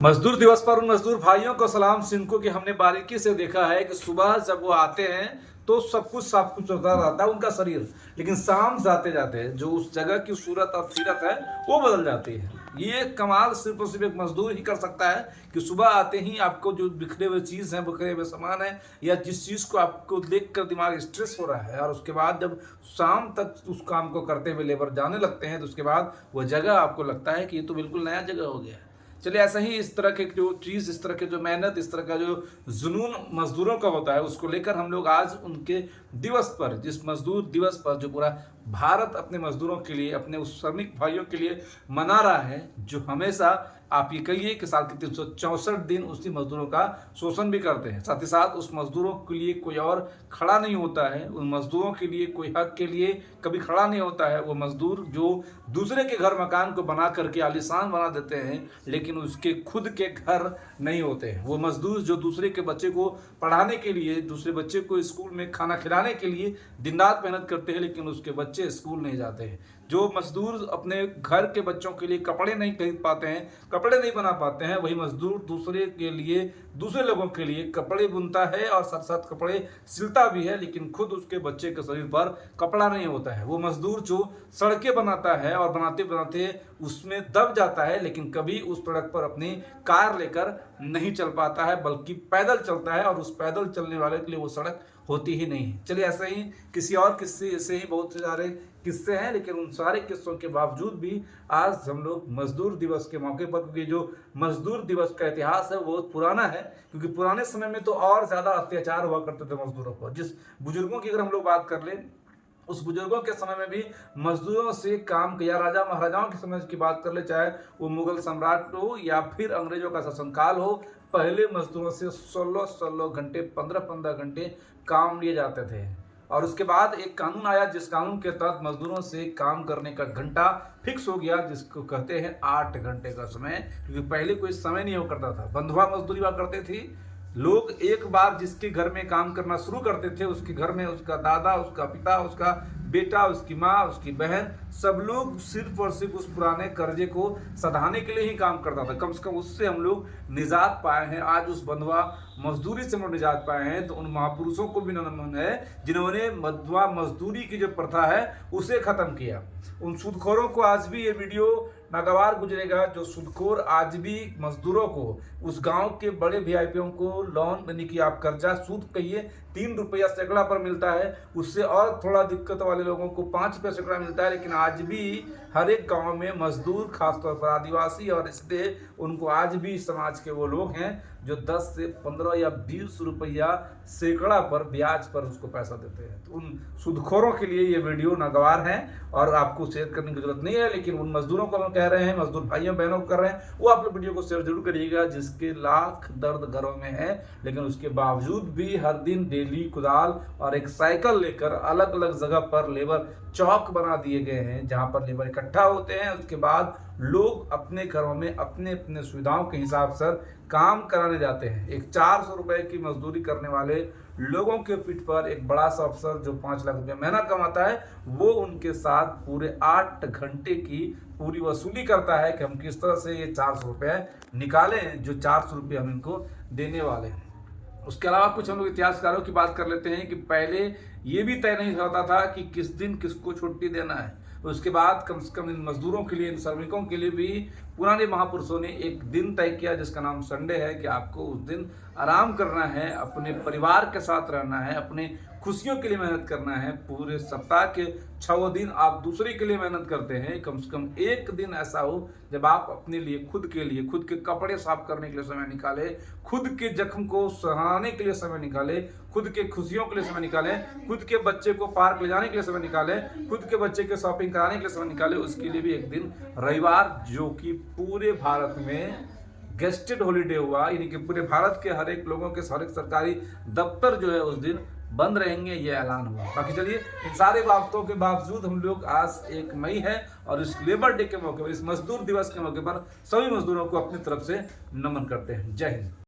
मजदूर दिवस पर उन मजदूर भाइयों को सलाम जिनको कि हमने बारीकी से देखा है कि सुबह जब वो आते हैं तो सब कुछ होता रहता है उनका शरीर, लेकिन शाम जाते जाते जो उस जगह की सूरत और सीरत है वो बदल जाती है। ये कमाल सिर्फ और सिर्फ एक मजदूर ही कर सकता है कि सुबह आते ही आपको जो बिखरे हुए चीज़ हैं, बिखरे हुए सामान है, या जिस चीज़ को आपको देख कर दिमाग स्ट्रेस हो रहा है, और उसके बाद जब शाम तक उस काम को करते हुए लेबर जाने लगते हैं तो उसके बाद वह जगह आपको लगता है कि ये तो बिल्कुल नया जगह हो गया है। चलिए, ऐसा ही इस तरह के जो चीज़, इस तरह के जो मेहनत, इस तरह का जो जुनून मजदूरों का होता है, उसको लेकर हम लोग आज उनके दिवस पर, जिस मजदूर दिवस पर जो पूरा भारत अपने मजदूरों के लिए, अपने उस श्रमिक भाइयों के लिए मना रहा है, जो हमेशा आप ये कहिए कि साल के 364 दिन उसी मजदूरों का शोषण भी करते हैं। साथ ही साथ उस मजदूरों के लिए कोई और खड़ा नहीं होता है, उन मजदूरों के लिए कोई हक के लिए कभी खड़ा नहीं होता है। वो मजदूर जो दूसरे के घर मकान को बना करके आलीशान बना देते हैं, लेकिन उसके खुद के घर नहीं होते हैं। वो मजदूर जो दूसरे के बच्चे को पढ़ाने के लिए, दूसरे बच्चे को स्कूल में खाना खिलाने के लिए दिन रात मेहनत करते हैं, लेकिन उसके बच्चे स्कूल नहीं जाते हैं। जो मजदूर अपने घर के बच्चों के लिए कपड़े नहीं खरीद पाते हैं, कपड़े नहीं बना पाते हैं, वही मजदूर दूसरे के लिए, दूसरे लोगों के लिए कपड़े बुनता है और साथ साथ कपड़े सिलता भी है, लेकिन खुद उसके बच्चे के शरीर पर कपड़ा नहीं होता है। वो मजदूर जो सड़कें बनाता है और बनाते बनाते उसमें दब जाता है, लेकिन कभी उस सड़क पर अपनी कार लेकर नहीं चल पाता है, बल्कि पैदल चलता है, और उस पैदल चलने वाले के लिए वो सड़क होती ही नहीं है। चलिए, ऐसे ही किसी और किस्से, ऐसे ही बहुत सारे किस्से हैं, लेकिन उन सारे किस्सों के बावजूद भी आज हम लोग मजदूर दिवस के मौके पर, क्योंकि जो मजदूर दिवस का इतिहास है वो बहुत पुराना है, क्योंकि पुराने समय में तो और ज़्यादा अत्याचार हुआ करते थे मजदूरों पर। जिस बुजुर्गों की अगर हम लोग बात कर लें, उस बुजुर्गों के समय में भी मजदूरों से काम किया। राजा महाराजाओं के समय की बात कर ले, चाहे वो मुगल सम्राट हो या फिर अंग्रेजों का शासनकाल हो, पहले मजदूरों से 16-16 घंटे, 15-15 घंटे काम लिए जाते थे। और उसके बाद एक कानून आया, जिस कानून के तहत मजदूरों से काम करने का घंटा फिक्स हो गया, जिसको कहते हैं 8 घंटे का समय, क्योंकि पहले कोई समय नहीं हुआ करता था। बंधुआ मजदूरी हुआ करती थी। लोग एक बार जिसके घर में काम करना शुरू करते थे, उसके घर में उसका दादा, उसका पिता, उसका बेटा, उसकी माँ, उसकी बहन, सब लोग सिर्फ और सिर्फ उस पुराने कर्जे को सधाने के लिए ही काम करता था। कम से कम उससे हम लोग निजात पाए हैं। आज उस बंधुआ मजदूरी से हम लोग निजात पाए हैं, तो उन महापुरुषों को भी नमन है जिन्होंने बंधुआ मजदूरी की जो प्रथा है उसे खत्म किया। उन सूदखोरों को आज भी ये वीडियो नागवार गुजरेगा, जो सूदखोर आज भी मजदूरों को, उस गांव के बड़े वीआईपीओं को लोन, यानी कि आप कर्जा, सूद कहिए, 3 रुपया सैकड़ा पर मिलता है। उससे और थोड़ा दिक्कत वाले लोगों को 5 रुपये सैकड़ा मिलता है, लेकिन आज भी हर एक गांव में मजदूर, खासतौर पर आदिवासी और इसलिए उनको आज भी समाज के वो लोग हैं जो 10 से 15 या 20 रुपया सैकड़ा पर ब्याज पर उसको पैसा देते हैं। तो उन सूदखोरों के लिए ये वीडियो नागवार है और आपको शेयर करने की जरूरत नहीं है, लेकिन उन मजदूरों को हम कह रहे हैं, मजदूर भाइयों बहनों को कर रहे हैं, वो आप लोग वीडियो को शेयर जरूर करिएगा, जिसके लाख दर्द घरों में है, लेकिन उसके बावजूद भी हर दिन डेली कुदाल और एक साइकिल लेकर अलग अलग जगह पर लेबर चौक बना दिए गए हैं, जहां पर लेबर इकट्ठा होते हैं। उसके बाद लोग अपने घरों में अपने अपने सुविधाओं के हिसाब से काम कराने जाते हैं। एक 400 रुपए की मजदूरी करने वाले लोगों के पीठ पर एक बड़ा सा अफसर जो 5 लाख रुपया महीना कमाता है, वो उनके साथ पूरे 8 घंटे की पूरी वसूली करता है कि हम किस तरह से ये 400 रुपये निकालें, जो 400 रुपये हम इनको देने वाले हैं। उसके अलावा कुछ हम लोग इतिहासकारों की बात कर लेते हैं कि पहले ये भी तय नहीं होता था कि किस दिन किसको छुट्टी देना है। उसके बाद कम से कम इन मजदूरों के लिए, इन श्रमिकों के लिए भी पुराने महापुरुषों ने एक दिन तय किया, जिसका नाम संडे है, कि आपको उस दिन आराम करना है, अपने परिवार के साथ रहना है, अपने खुशियों के लिए मेहनत करना है। पूरे सप्ताह के 6 दिन आप दूसरे के लिए मेहनत करते हैं, कम से कम एक दिन ऐसा हो जब आप अपने लिए, खुद के लिए, खुद के कपड़े साफ करने के लिए समय निकाले, खुद के जख्म को सहारने के लिए समय निकाले, खुद के खुशियों के लिए समय निकाले, खुद के बच्चे को पार्क ले जाने के लिए समय निकाले, खुद के बच्चे के शॉपिंग कराने के लिए समय निकाले। उसके लिए भी एक दिन रविवार, जो कि पूरे भारत में गेस्टेड हॉलीडे हुआ, यानी कि पूरे भारत के हर एक लोगों के, हर एक सरकारी दफ्तर जो है उस दिन बंद रहेंगे, ये ऐलान हुआ। बाकी चलिए, इन सारे बातों के बावजूद हम लोग आज 1 मई है और इस लेबर डे के मौके पर, इस मजदूर दिवस के मौके पर सभी मजदूरों को अपनी तरफ से नमन करते हैं। जय हिंद।